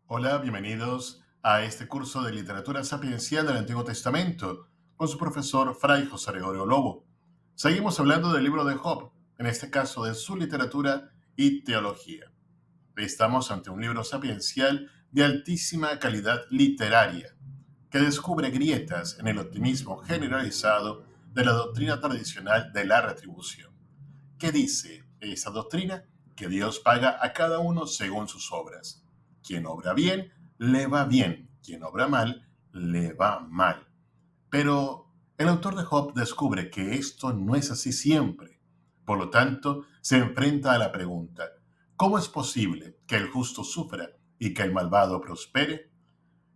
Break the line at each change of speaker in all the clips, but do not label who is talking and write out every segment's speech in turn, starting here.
Hola, bienvenidos a este curso de literatura sapiencial del Antiguo Testamento con su profesor Fray José Gregorio Lobo. Seguimos hablando del libro de Job, en este caso de su literatura y teología. Estamos ante un libro sapiencial de altísima calidad literaria que descubre grietas en el optimismo generalizado de la doctrina tradicional de la retribución. ¿Qué dice esa doctrina? Que Dios paga a cada uno según sus obras. Quien obra bien, le va bien. Quien obra mal, le va mal. Pero el autor de Job descubre que esto no es así siempre. Por lo tanto, se enfrenta a la pregunta, ¿cómo es posible que el justo sufra y que el malvado prospere?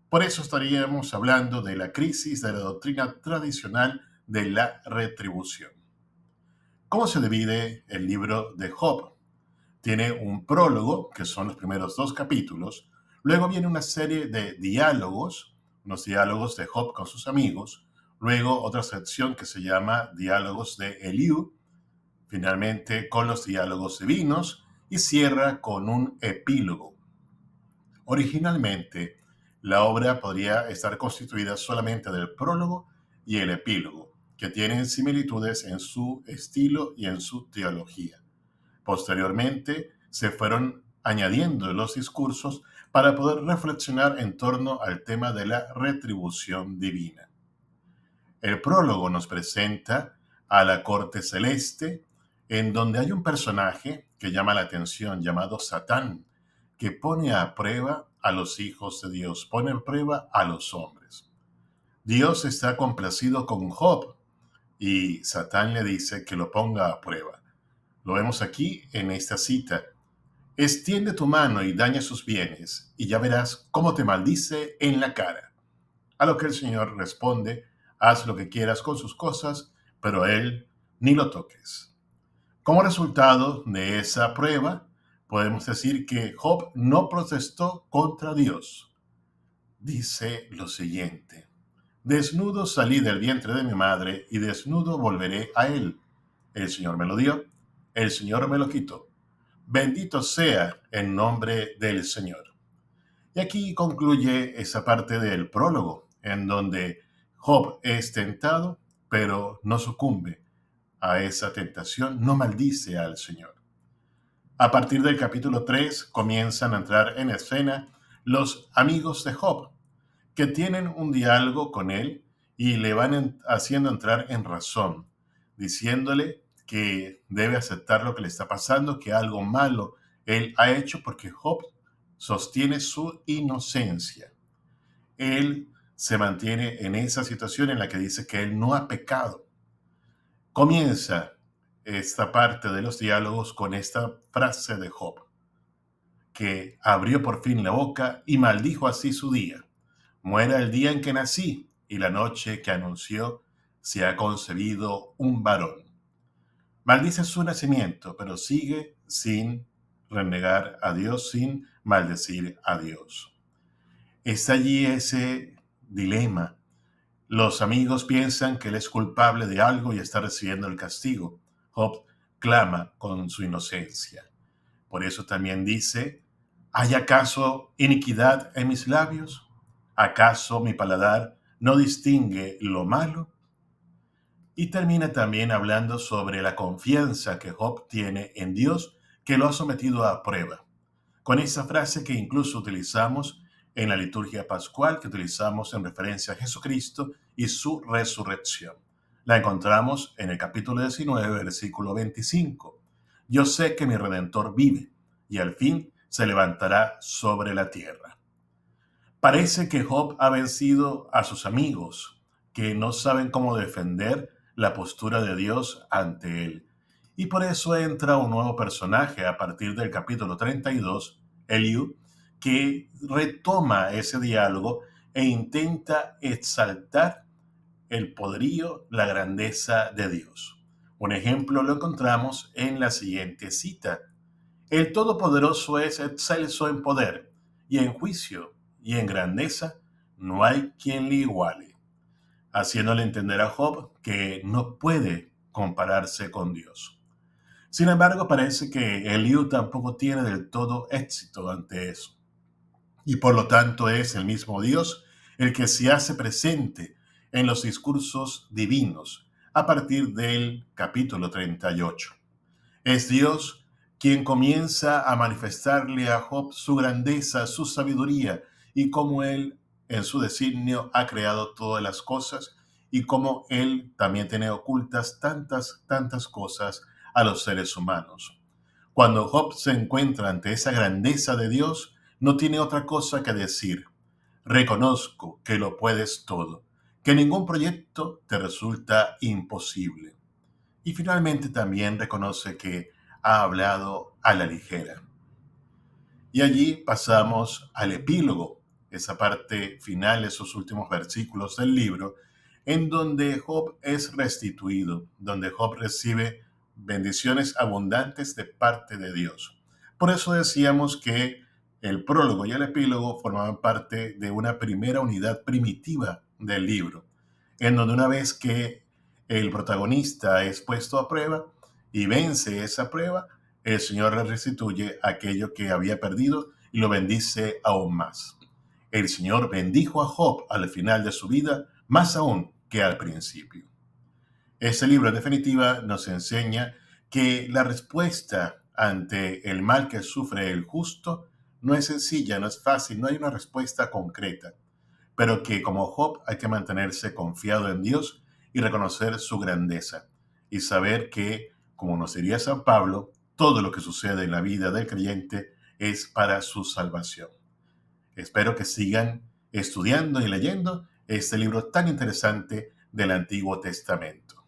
Por eso estaríamos hablando de la crisis de la doctrina tradicional de la retribución. ¿Cómo se divide el libro de Job? Tiene un prólogo, que son los primeros dos capítulos. Luego viene una serie de diálogos, unos diálogos de Job con sus amigos. Luego otra sección que se llama Diálogos de Eliú. Finalmente con los diálogos divinos y cierra con un epílogo. Originalmente, la obra podría estar constituida solamente del prólogo y el epílogo, que tienen similitudes en su estilo y en su teología. Posteriormente, se fueron añadiendo los discursos para poder reflexionar en torno al tema de la retribución divina. El prólogo nos presenta a la corte celeste, en donde hay un personaje que llama la atención, llamado Satán, que pone a prueba a los hijos de Dios, pone a prueba a los hombres. Dios está complacido con Job y Satán le dice que lo ponga a prueba. Lo vemos aquí en esta cita. Extiende tu mano y daña sus bienes, y ya verás cómo te maldice en la cara. A lo que el Señor responde, haz lo que quieras con sus cosas, pero a él ni lo toques. Como resultado de esa prueba, podemos decir que Job no protestó contra Dios. Dice lo siguiente: desnudo salí del vientre de mi madre y desnudo volveré a él. El Señor me lo dio, el Señor me lo quitó. Bendito sea el nombre del Señor. Y aquí concluye esa parte del prólogo, en donde Job es tentado, pero no sucumbe a esa tentación, no maldice al Señor. A partir del capítulo 3 comienzan a entrar en escena los amigos de Job, que tienen un diálogo con él y le van haciendo entrar en razón, diciéndole que debe aceptar lo que le está pasando, que algo malo él ha hecho, porque Job sostiene su inocencia. Él se mantiene en esa situación en la que dice que él no ha pecado. Comienza esta parte de los diálogos con esta frase de Job, que abrió por fin la boca y maldijo así su día. Muera el día en que nací y la noche que anunció se ha concebido un varón. Maldice su nacimiento, pero sigue sin renegar a Dios, sin maldecir a Dios. Está allí ese dilema. Los amigos piensan que él es culpable de algo y está recibiendo el castigo. Job clama con su inocencia. Por eso también dice, ¿hay acaso iniquidad en mis labios? ¿Acaso mi paladar no distingue lo malo? Y termina también hablando sobre la confianza que Job tiene en Dios, que lo ha sometido a prueba. Con esa frase que incluso utilizamos en la liturgia pascual, que utilizamos en referencia a Jesucristo y su resurrección. La encontramos en el capítulo 19, versículo 25. Yo sé que mi Redentor vive y al fin se levantará sobre la tierra. Parece que Job ha vencido a sus amigos, que no saben cómo defender la postura de Dios ante él. Y por eso entra un nuevo personaje a partir del capítulo 32, Eliú, que retoma ese diálogo e intenta exaltar el poderío, la grandeza de Dios. Un ejemplo lo encontramos en la siguiente cita. El Todopoderoso es excelso en poder y en juicio y en grandeza no hay quien le iguale, haciéndole entender a Job que no puede compararse con Dios. Sin embargo, parece que Eliú tampoco tiene del todo éxito ante eso. y por lo tanto es el mismo Dios el que se hace presente en los discursos divinos a partir del capítulo 38. Es Dios quien comienza a manifestarle a Job su grandeza, su sabiduría y cómo él en su designio ha creado todas las cosas y cómo él también tiene ocultas tantas cosas a los seres humanos. Cuando Job se encuentra ante esa grandeza de Dios, no tiene otra cosa que decir: reconozco que lo puedes todo, que ningún proyecto te resulta imposible. Y finalmente también reconoce que ha hablado a la ligera. Y allí pasamos al epílogo, esa parte final, esos últimos versículos del libro, en donde Job es restituido, donde Job recibe bendiciones abundantes de parte de Dios. Por eso decíamos que el prólogo y el epílogo formaban parte de una primera unidad primitiva del libro, en donde una vez que el protagonista es puesto a prueba y vence esa prueba, el Señor le restituye aquello que había perdido y lo bendice aún más. El Señor bendijo a Job al final de su vida, más aún que al principio. Este libro, en definitiva, nos enseña que la respuesta ante el mal que sufre el justo no es sencilla, no es fácil, no hay una respuesta concreta, pero que como Job hay que mantenerse confiado en Dios y reconocer su grandeza y saber que, como nos diría San Pablo, todo lo que sucede en la vida del creyente es para su salvación. Espero que sigan estudiando y leyendo este libro tan interesante del Antiguo Testamento.